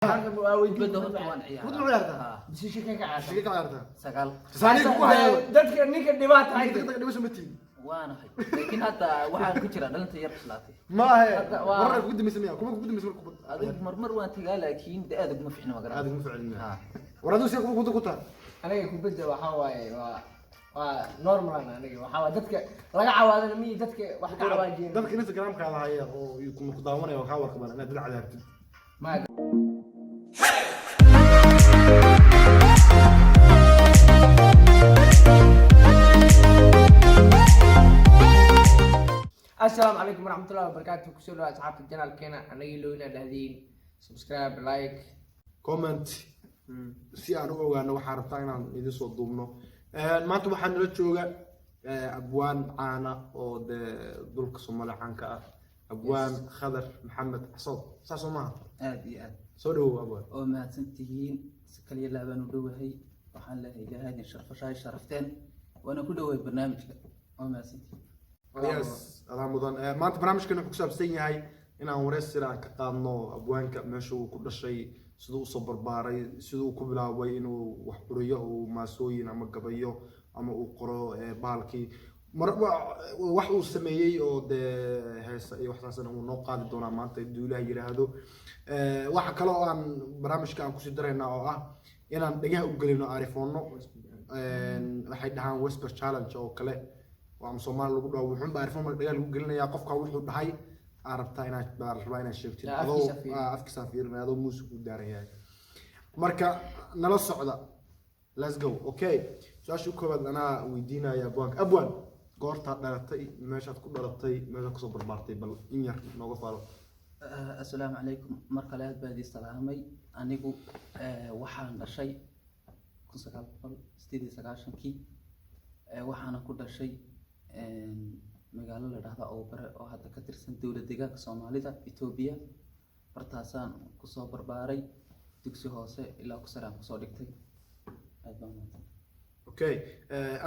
هذا بدو طوان عيار بدو عيارتها بس شيكك عارتها شيكك عيارتها سقال ثاني كو هاي دتك نيك دبات هاي دتك دبس متين وانا هاي لكن هذا waxaan ku jira dhalinta yar islaatay ما هي مرة قد مسميها كم قد مسميها adiga marmar waan tagaa laakiin aad ma fiicna ma garan هذا مو فعلنا ورادو سيك كم قد قطع aniga ku bedel waxa waaye waa normal aniga waxa waa dadka laga cawaadana mi dadka wax ka cawaajin dadka Instagram ka haya oo ku daawanaya waxa warqabana inaad dil cadaabtid ma السلام عليكم ورحمة الله وبركاته كسولو أصحاب القناة كنا أنا يلونا دهدين سبسكرايب لايك كومنت si aan u ogaano waxa rabtaa inaan idin soo duubno maanta waxaan nala jooga abwaan caana oo dulka Soomaaliya caanka ah abwaan Khadar Maxamed Xasood saaso ma aad iyo aad soo dhaw abwaan oo mahadsantihiin si kaliya laabaan u dhawahay waxaan leeyahay ilaahay sharafteen waana ku dhawahay barnaamijka oo mahadsantihiin yes adaa mudan maanta barnaamijkan wuxuu ku saabsan yahay inaan wareysi aan ka qaadno abwaanka meesha uu ku dhashay sidoo soo barbaaray sidoo ku bilaabay inuu wax qoriyo oo maasooyin ama gabayo ama uu qoro baalkii wax uu sameeyay oo heesa iyo waxaasna uu noo qaadi doona maanta duulaha yiraahdo waxa kale oo aan barnaamijka aan ku sii dareynaa oo ah inaan dhagaha u galino aarifoono waxay dhahaan whisper challenge oo kale waa Soomaali lagu dhaw wuxuu baarifoon dhagaha lagu gelinayaa qofka wuxuu dhahay arabta inaad rabaa inaad sheegtid adoo afkiisa fiirinaado muusig u daarayay marka nala socda let's go okay su'aasha koowaad ana weydiinaya abwaan goorta dhalatay meeshaad ku dhalatay meesha ku soo barbaartay bal in yar nooga faalo assalaamu calaykum marka la baadi salaamay anigu waxaan dhashay 1998kii waxaana ku dhashay magaalo la dhahdo Awbare oo hadda ka tirsan dawladda deegaanka Soomaalida Itoobiya bartaasaan ku soo barbaaray dugsi hoose ilaa ku saraan ku soo dhigtay aad baan u mahadsan okay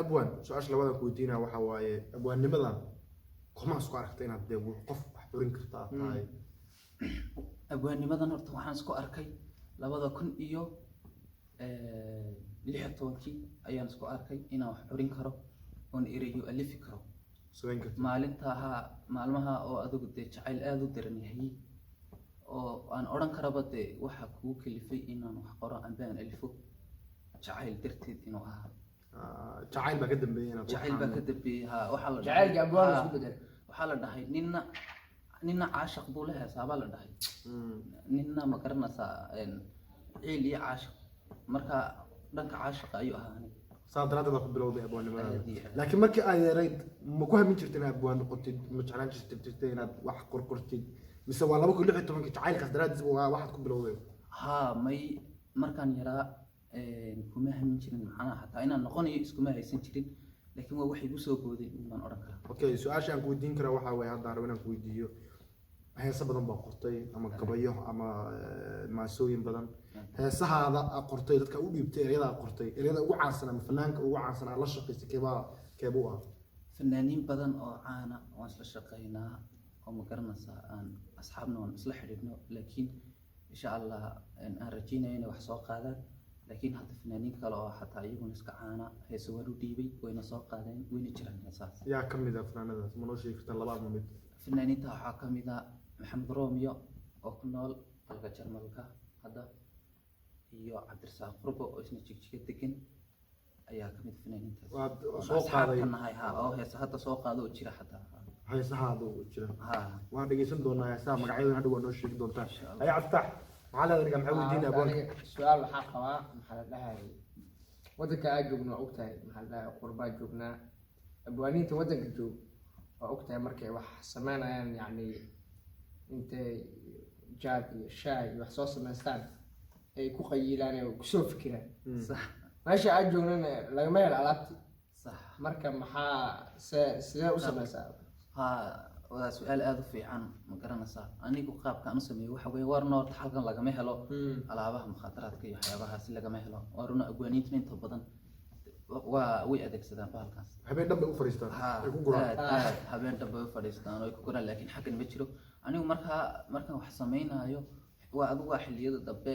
abwaan su'aasha labada ku weydiinaa waxa waaye abwaannimadan kuma isku aragtay inaad qof wax xurin kartaa tahay abwaannimadan horta waxaan isku arkay 2016 ayaan isku arkay inaan wax xurin karo oon erayo alifi karo maalintaha maalmaha oo adigu jacayl aad u daran yahay oo aan oran karaba waxa ku kalifay inaan wax qoro aan baan alifo jacayl darteed inuu ahaa jacayl ba ka dambeeyay jacayl ba ka dambeeyay waxa la jacayl abwaan isku bedel waxa la dhahay ninna caashaq buu la heesaaba la dhahay ninna ma garanaysa ciil iyo caashaq marka dhanka caashaq ayuu ahaa صادرات هذا قبل وضع أبوان لكن مركي أيريد مكوها من شرتنا أبوان قلت مجعلان شرتين واحد قرقرتين مسوا والله بقول لعبت منك تعال صادرات زبوا واحد قبل وضع ها ماي مركان يرى كومها من شرين معنا حتى أنا نقوني إسكومها يسنشرين لكن هو واحد يوسف بودي من أوركها أوكي سؤال شان كودين كرا واحد ويا دار وين كوديو هي سبب باقرتي أما كبايو أما معسوين بدن heesaha aad qortay dadka u dhiibtay ereyada qortay ereyada ugu caansan ama fanaanka ugu caansan la shaqeystay keebo ah fanaaniin badan oo caana oo isla shaqeynaa oo ma garanaysaa aan asxaabna oo isla xiriirno laakiin insha Allah aan rajaynaa inay wax soo qaadaan laakiin hadda fanaaniin kale oo xataa iyaguna iska caana heeso war u dhiibay wayna soo qaadeen wayna jiraan heesaas yaa kamid ah fanaanadaas ma noo sheegi kartaa laba mid fanaaniinta waxaa kamid ah Maxamed Roomiyo oo ku nool dalka Jarmalka hadda iyo Cabdirasaaq Qurbo oo isna jigjiga degan ayaa kamid fanaaniintaas soo qaaday oo heeso hadda soo qaado oo jira xataa heesaha oo jira waan dhageysan doonaa heesaha magacyadooda hadda waa noo sheegi doontaa ay Cabtax maxaa la maxaa weydiinaa abwaan su'aal waxa qabaa maxaa la dhahay wadanka aad joogno ogtahay maxaa la dhahay qurbaa joognaa abwaaniinta wadanka joog waa ogtahay markay wax sameynayaan yani intay jaad iyo shaay wax soo sameystaan ay ku qayilaan oo ku soo fikiraan sax meesha aad joognana laga meel alaabti sax marka maxaa sidee u samaysaa waa su'aal aad u fiican ma garanaysaa anigu qaabka aan u sameeyo waxa weeye warna horta halkan laga helo alaabaha mukhadaraadka iyo waxyaabahaas laga helo warna abwaaniinta inta badan way adeegsadaan bahalkaas habeen dhanba u fariistaan ay ku guraan habeen dhanba u fariistaan oo ay ku guraan laakiin xaqan ma jiro anigu markaan wax sameeynayo waa adigu waa xilliyada dambe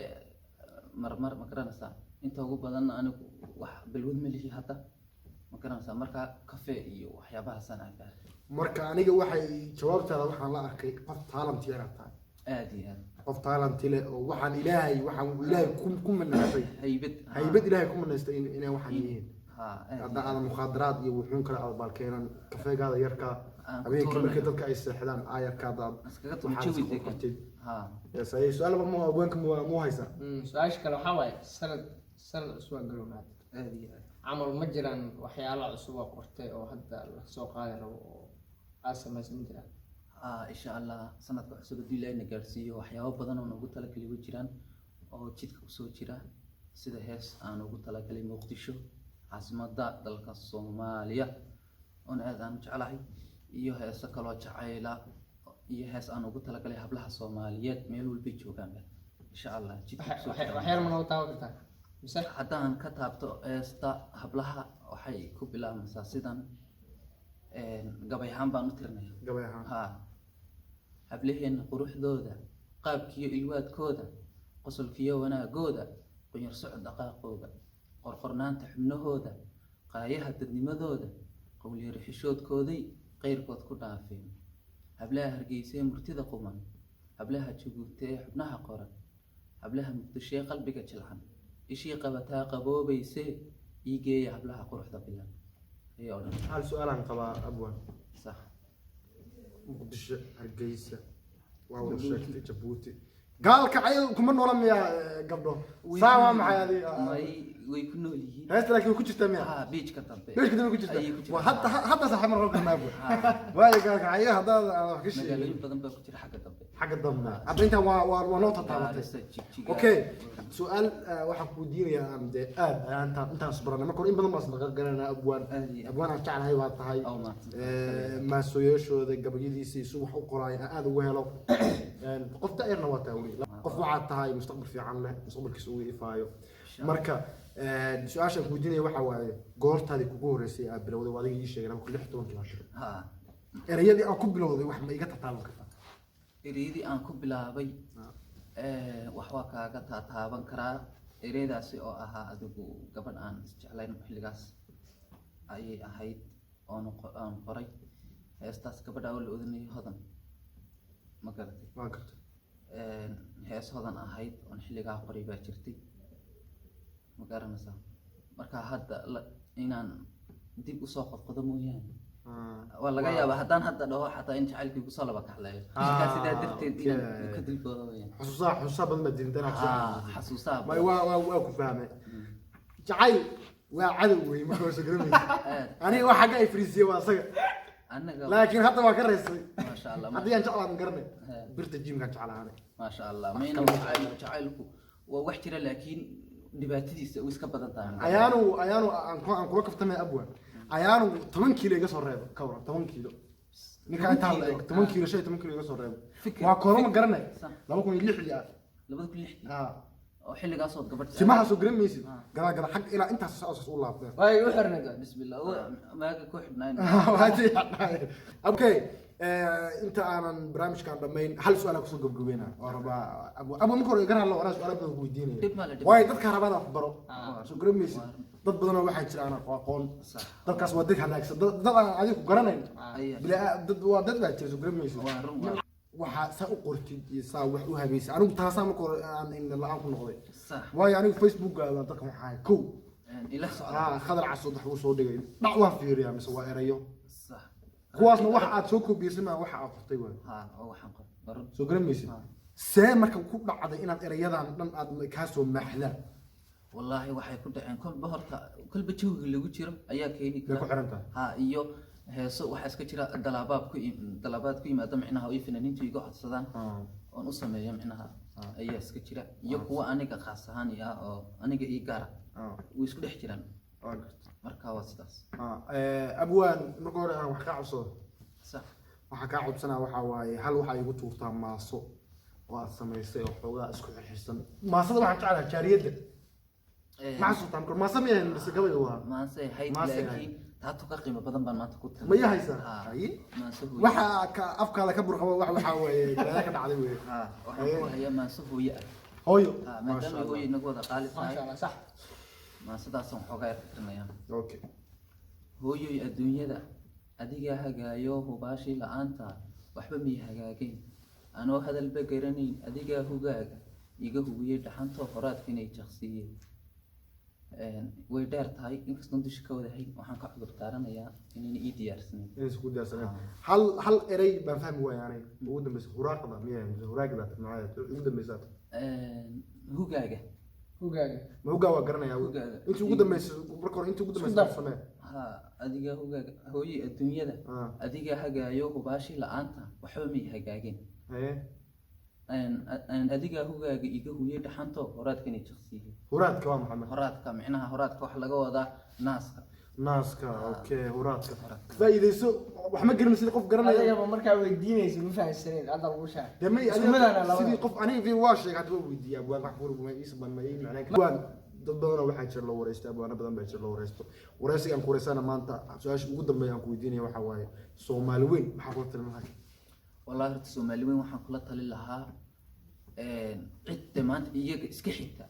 marmar ma garanaysaa inta ugu badan anigu wax balwad ma lihi hadda ma garanaysaa marka kafe iyo waxyaabahaasaan cabaa marka aniga waxay jawaabtaada waxaan la arkay qof talent inaad tahay aad iyo aad qof talent leh oo waxaan ilaahay ku manaystay haybad ilaahay ku manaystay inay waxaan yihiin hadda aan mukhaadaraad iyo wuxuun kale aad baalkeenan kafeegaada yarka habeenkii markay dadka ay seexdaan aayarkaada iskaga tumjawi degan say su'aalaba ma haweenka mu haysa su-aasha kale waxaa waaye sanad cusub aan galownaad aad iyo aad camal ma jiraan waxyaalo cusub oo qortay oo hadda la soo qaadi rabo oo aad samaysan ma jiraan insha allah sanadka cusub haddii ilaahay na gaarsiiyo waxyaabo badan oo noogu talagalay way jiraan oo jidka kusoo jira sida hees aan ugu talagalay muqdisho caasimadda dalka Soomaaliya oon aad aan jeclahay iyo heeso kaloo jacayla iyo hees aan ugu talagalay hablaha Soomaaliyeed meel walba joogaan insha allah jidka kusoo jira waxyaalo ma noo taaban kartaa mise haddaan ka taabto heesta hablaha waxay ku bilaabmaysaa sidan gabay ahaan baan u tirnay gabay ahaan ha hablaheena quruxdooda qaabkiyo ilwaadkooda qosolkiyo wanaagooda qunyar socod dhaqaaqooda qorqornaanta xubnahooda qaayaha dadnimadooda qowliyo xishoodkooday qeyrkood ku dhaafeen hablaha hargeysay murtida quman hablaha jabuutee xubnaha qoran hablaha muqdishee qalbiga jilcan ishii qabataa qaboobaysee iigeeya hablaha quruxda bilan ayaa odhan hal su'aalaan qabaa abwan sax muqdisho hargeysa waa wada sheegtay jabuuti gaalka cayl kuma noola miya gabdho saa maxay adiga way ku nool yihiin heesta laakiin ku jirtaa miya beachka dambe ku jirtaa waa hadda sax mar roobka maabo waayo gaalka cayl hadda wax ka sheegay magaalooyin badan baa ku jira xagga dambe hadda inta waa noo tataabatay okay su'aal waxaan ku diinayaa aan de aad intaan subrana marka in badan baan isla garanaa abwaan aan jeclahay waa tahay maasooyashooda gabayadiisa isu wax u qoraay aad ugu helo qof daa'irna waa tahay qof waxaad tahay mustaqbal fiican leh mustaqbalkiisa ugu ifaayo marka su-aashaan ku weydiinaya waxaa waaye goortaadii kugu horreysay aad bilowday waa adiga ii sheegay 2016 erayadii aan ku bilowday wax ma iga tataaban kartaa erayadii aan ku bilaabay wax waa kaaga tataaban karaa erayadaasi oo ahaa adigu gabadh aan isjeclayn xilligaas ayay ahayd aan qoray heestaas gabadha oo la odhanayay hodan ma garatay waa gartay hees hodan ahayd oon xilligaa qoray baa jirtay ma garanaysaa marka hadda inaan dib usoo qodqodo mooyaane waa laga yaabaa haddaan hadda dhaho xataa in jacaylkii kusoo laba kaxleeyo markaa sidaa darteed inaan ka dilboodo weyaan xusuusaa badan baa dirinta xasuusaa waa ku fahmay jacayl waa cadow wey marka hore soo garamaysa aniga waa xagga ay fariisiye waa asaga laakiin hadda waa ka reystay maasha allah haddii aan jeclaan garanay birta jimkaan jeclaanay maasha allah mayna jacaylku waa wax jira laakiin dhibaatadiisa way iska badan tahay ayaanu aan kula kaftamay abwan ayaanu 10 kiilo iga soo reebo ka waran 10 kiilo ninka inta 10 kiilo 10 kiilo iga soo reebo waa koobo ma garanay 2006 oo xilligaas oo gabadh simaha soo garamaysid gala xaq ilaa intaas saas u laabtay way u xirnaa bismillah maaga ku xidhnaan okay inta aanan barnaamijkan dhamayn hal su'aal aan kusoo gabagabeynaa oo rabaa abu marka hore garan loo su'aal badan ku weydiinaya way dadka rabaan wax baro soo garamaysid dad badan oo waxay jiraan aqoon dadkaas waa dad hanaagsan dad aan adigu garanayn dad waa dad baa jira soo garamaysid waxa saa u qortid iyo saa wax u habeysay anigu taasaan marka hore aan in la'aan ku noqday waayo anigu Facebook gaada dadka waxaa kow ila socda khadar casoo wax uu soo dhigay dhac waa fiiriyaa mise waa erayo sax kuwaasna waxa aad soo koobiyay ma waxa aad qortay waa waxaan qoray soo garamaysid see marka ku dhacday inaad erayadan dhan aad ka soo maaxdaan wallahi waxay ku dhaceen kolba jawga lagu jiro ayaa keeni kara ku xirantahay iyo heeso waxa iska jira dalabaad ku yimaada micnaha ay fanaaniintu iga codsadaan oon u sameeyo micnaha ayaa iska jira iyo kuwa aniga khaas ahaan oo aniga ii gaara way isku dhex jiraan marka waa sidaas abwaan marka hore aan wax ka codso sax waxa ka codsanaa waxa waaye hal waxa igu tuurtaa maaso oo aad samaysay oo xoogaa isku xirxirsan maasada waxaan jeclahay jaariyada ما حسوا تامكر ما سميه بس قبل هو ما سي هاي لكن taatu ka qiimo badan baan maanta ku ma yahaysaa Ha. hay maanso hooyo waxa ka afkaada ka burqabo waxa weeye galaada ka dhacday weeye ha waxaan ku hayaa maanso hooyo ah hooyo ha ma sha maadaama hooyo Allah inagu wada qaali ما tahay شاء الله صح maansadaasaan waxoogaa yarkarinayaan okay hooyoy adduunyada adigaa hagaayo hubaashii la-aanta waxba mii hagaageen anoo hadalba garanayn adigaa hugaaga iga hubiyey dhaxantoo horaadka inay jaqsiiyeen way dheer tahay inkastoon dusha ka wadahayn waxaan ka cudur daaranayaa inayna ii diyaarsanin inay isku diyaarsaneen hal erey baan fahmi waayaanay ugu dambaysa huraaqda miyaa huraagda maxaa ugu dambaysa hugaaga وقاعد ma hoggaa waa garanayaa Hogaaga. intii ugu dambaysa marka hore intii ugu dambaysa Isku dar. samee ha adigaa hugaaga hooyoy adduunyada ah adigaa hagaayo hubaashii la-aanta waxba mii hagaageen haye adigaa hugaaga iga hubiyey dhaxantoo horaadka inay jaqsiiyeen huraadka waa maxamed horaadka micnaha horaadka waxa laga wadaa naaska naaska okay huraadka Huraadka. faa'iidayso wax ma garanaysid sida qof garanaya هذا مركب ويدينيس ما فاهم السنين هذا الوشاع dema Isku mid ah laba. sidii qof aniga fi waa sheegay hadba weydiiyaa abwaan wax furu ma iis ban ma ii macnaa abwaan dad badan waxaa jira loo wareysto abwaana badan baa jira loo wareysto wareysiga aan ku wareysana maanta su-aasha ugu dambeeya aan ku weydiinaya waxaa waaye soomaali weyn maxaa kula talin lahaa wallahi horta soomaali weyn waxaan kula tali lahaa cidda maanta iyaga iska xigta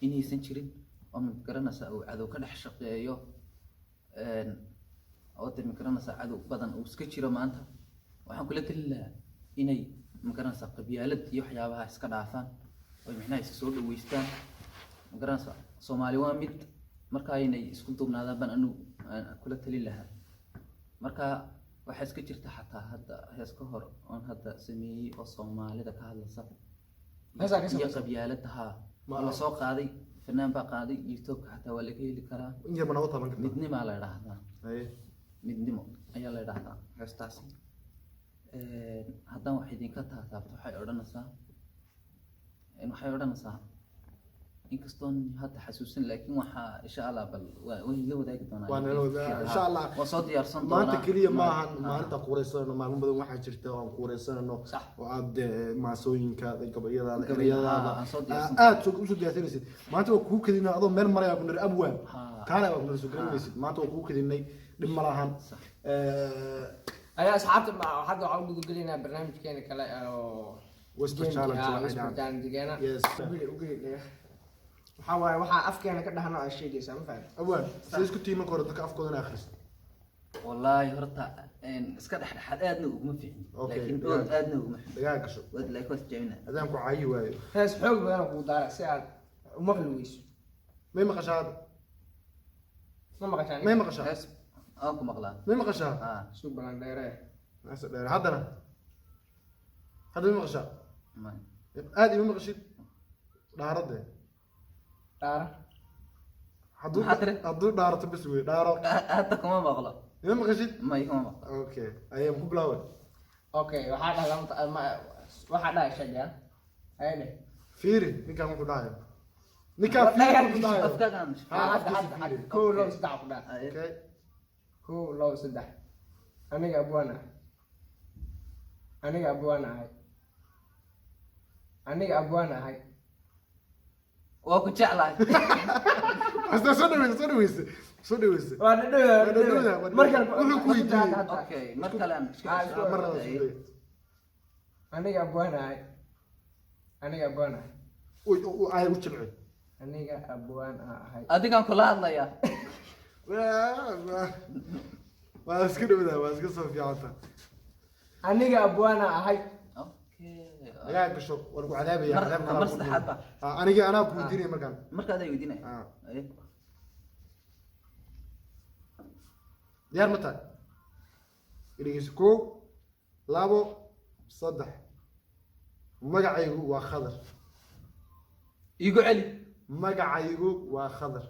inaysan jirin oo ma garanaysaa uu cadow ka dhex shaqeeyo oo ma garanaysaa cadow badan uu iska jiro maanta waxaan kula tali lahaa inay ma garanaysaa qabyaalad iyo waxyaabaha iska dhaafaan oo micnaha iska soo dhaweystaan ma garanaysaa soomaali waa mid markaa inay isku duubnaadaan baan anu kula tali lahaa marka waxaa iska jirta xataa hadda hees ka hor oon hadda sameeyey oo soomaalida ka hadlaysa Heesaa ka iyo samaysa? qabyaalada haa Ma- waa lasoo qaaday fanaan baa qaaday youtubeka xataa waa laga heli karaa in yar ma naga taban kartaa midnimaa la idhaahdaa haye midnimo ayaa la idhaahdaa heestaasi haddaan wax idinka taataabto waxay odhanaysaa inkastoon hadda xasuusin laakiin waxaa insha allah bal way la wadaagi doonaa waa nala wadaa insha allah waa soo diyaarsan maanta doonaa keliya maahan maalinta ku wareysanayno maalmo badan waxaa jirta oo aan ku wareysanayno صح oo aad maasooyinkaada gabayadaada Gabayada, ereyadaada aan soo diyaarsan aad usoo diyaarsanaysid maanta waa kuu kadinay adoo meel maraya ku niri abwaan haa kaana waa ku niri soo garanaysid maanta waa kuu kadinay dhib ma lahan صح أنا أصحابي مع حد عاود يقول لنا برنامج كان كلا western challenge waxay ويسبر dhahaan كان دقينا yes waxaa waaye waxaa afkeena ka dhahno aa sheegaysaa ma fahamta abwaan sidee isku tiiman karo dadka afkoodana akhristo والله horta iska dhexdhexaad aadna uguma fiicin Okay, laakiin yeah. ood aadna uguma fiicin dhagaa gasho waad laakiin waad jecina adaan ku caayi waayo hees xoog badan kuu daara si aad u maqli weyso may maqashaa ma maqashaan may maqashaa hees aan ku maqlaa may maqashaa haa suuq balan dheere Naasa dheer haddana hadda may maqashaa may aad ima maqashid dhaaradde dhaara hadduu Maxaa tiri? hadduu dhaarato bas wey dhaaro hadda kuma maqlo ima maqashid may kuma maqlo okay ayaan ku bilaaway okay waxaa dhaha waxaa dhaha sheega ayne fiiri ninkaan wuxuu dhahayo ninkaan fiiri wuxuu dhahayo afkaagaan hadda kow low saddex ku dhaha okay kow low saddex aniga abwaan ah aniga abwaan ahay aniga abwaan ahay waa ku jeclahay Hasta soo dhaweysa soo dhaweysa soo dhaweysa waa Waa dhadhowda, markan wuxuu ku weydiiyey. okay mar kale aan mar nala soo dhawey aniga abwaan ahay aniga abwaan ahay uu ay u jilcay aniga abwaan ahay adigaan kula hadlayaa waa iska dhawdaa waa iska soo fiicanta aniga abwaan ahay okay lagaa gasho waan ku cadaabaya Mar- cadaab mar kala saddexaad ba. aniga anaa ku weydiinaya markaan markaad ay weydiinay Ah. Aye. diyaar ma tahay idhegeyso kow labo saddex magacaygu waa khadar igu celi magacaygu waa khadar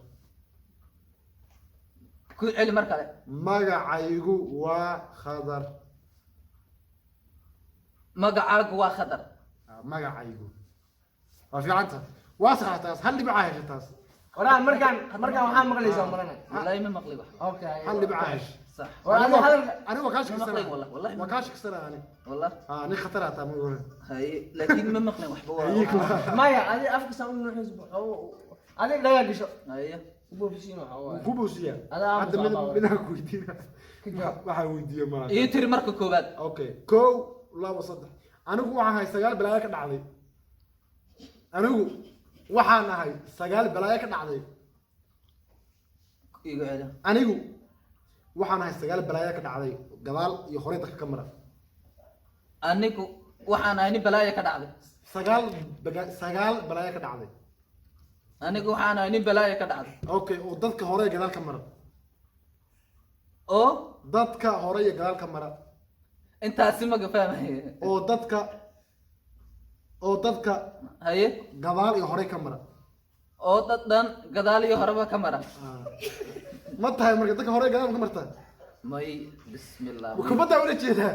ku celi mar kale magacaygu waa khadar magacaagu waa khatar magacaygu waa fiicanta waa saxa taas hal dhibca hesha taas waraan markaan waxaa maqlaysaa marana wallahi ma maqli wax okay hal dhibca hesha صح Walaal hadal aniga waa kaa ما مقلي shakisana والله والله waa kaa shakisana ani والله nin khatar aa taa ma hore هاي لكن ما مقلي وحبه هيك لا. maya adi afka saa u nuuxis adi dhagaa gasho هاي بوفيسين وحوار كوبوسيا هذا هذا من كويدينا كجاب waxa weydiiyo ma iyo tiri marka koobaad okay kow laba saddex anigu waxaan ahay sagaal balaayo ka dhacday anigu waxaan ahay sagaal balaayo ka dhacday igu ceeda anigu waxaan ahay sagaal balaayo ka dhacday gadaal iyo hore dadka ka mara anigu waxaan ahay nin balaayo ka dhacday sagaal balaayo ka dhacday anigu waxaan ahay nin balaayo ka dhacday okay oo dadka hore iyo gadaal ka mara oo dadka hore iyo gadaal ka mara intaasi ma fahmay oo dadka haye gadaal iyo hore ka mara oo dad dhan gadaal iyo horeba ka mara ma tahay marka dadka hore iyo gadaal ka marta may bismillah kubadda wala jeedaa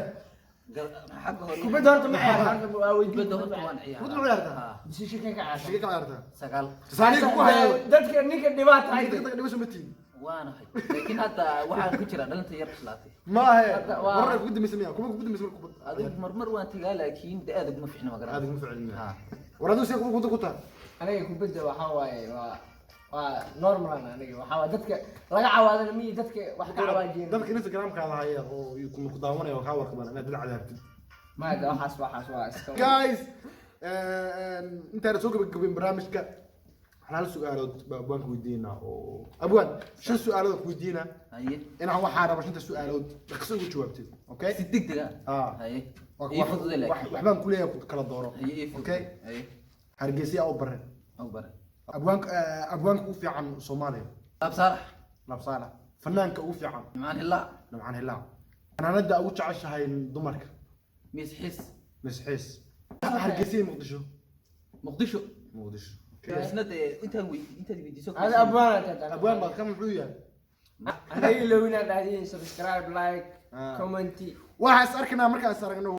xagga hore كبد هرت معي حرف واويد kubadda horta waan kubadda ciyaar ma ciyaartaa بس شيء كعاد shaqo ka ciyaartaa sagaal saaniga ku hayo dadka ninka dhibaat hay dadka dhibaasho ma tiin waan ahay laakiin hadda waxaan ku jira dhalinta yar islaatay ma ahe waa- marna ku dambaysa miya kuma ku dambaysa kubad adigu marmar waan tagaa laakiin aad ma fiicna ma aad garan ugu ficilina ha waradu si kubad ku taa aniga kubadda waxa waaye waa normal aniga waxa waa dadka laga cawaadana miyi dadka wax ka cawaajiyeen dadka instagram-kaada haya oo ku daawanaya oo ka warqabaan inaad dad cadaabtid ما ادري waxaas waa iska guys intaan soo gabagabin barnaamijka waxaan hal su'aalood baa abwaanka weydiinaa oo abwaan shan su'aalood ku weydiinaa haye inaan waxaa raba shanta su'aalood dhaqso ugu jawaabtid okay si degdeg ah haye ii fudud laakiin waxbaan ku leeyahay ku kala dooro haye ii fudud okay haye hargeysa u bare oo bar abwaanka ugu fiican Soomaaliya absarax labsaala fanaanka ugu fiican maan ilaa nabcan hilaa fanaanada ugu jeceshahay dumarka misxis misxiis hargeysa muqdisho muqdisho muqdisho isna intaan weydiiso هذا ابوان abwaan baad ka muxuu yahay aniga lowina dhaadin subscribe like Ah. comment waxaan is arkaynaa markaan is aragno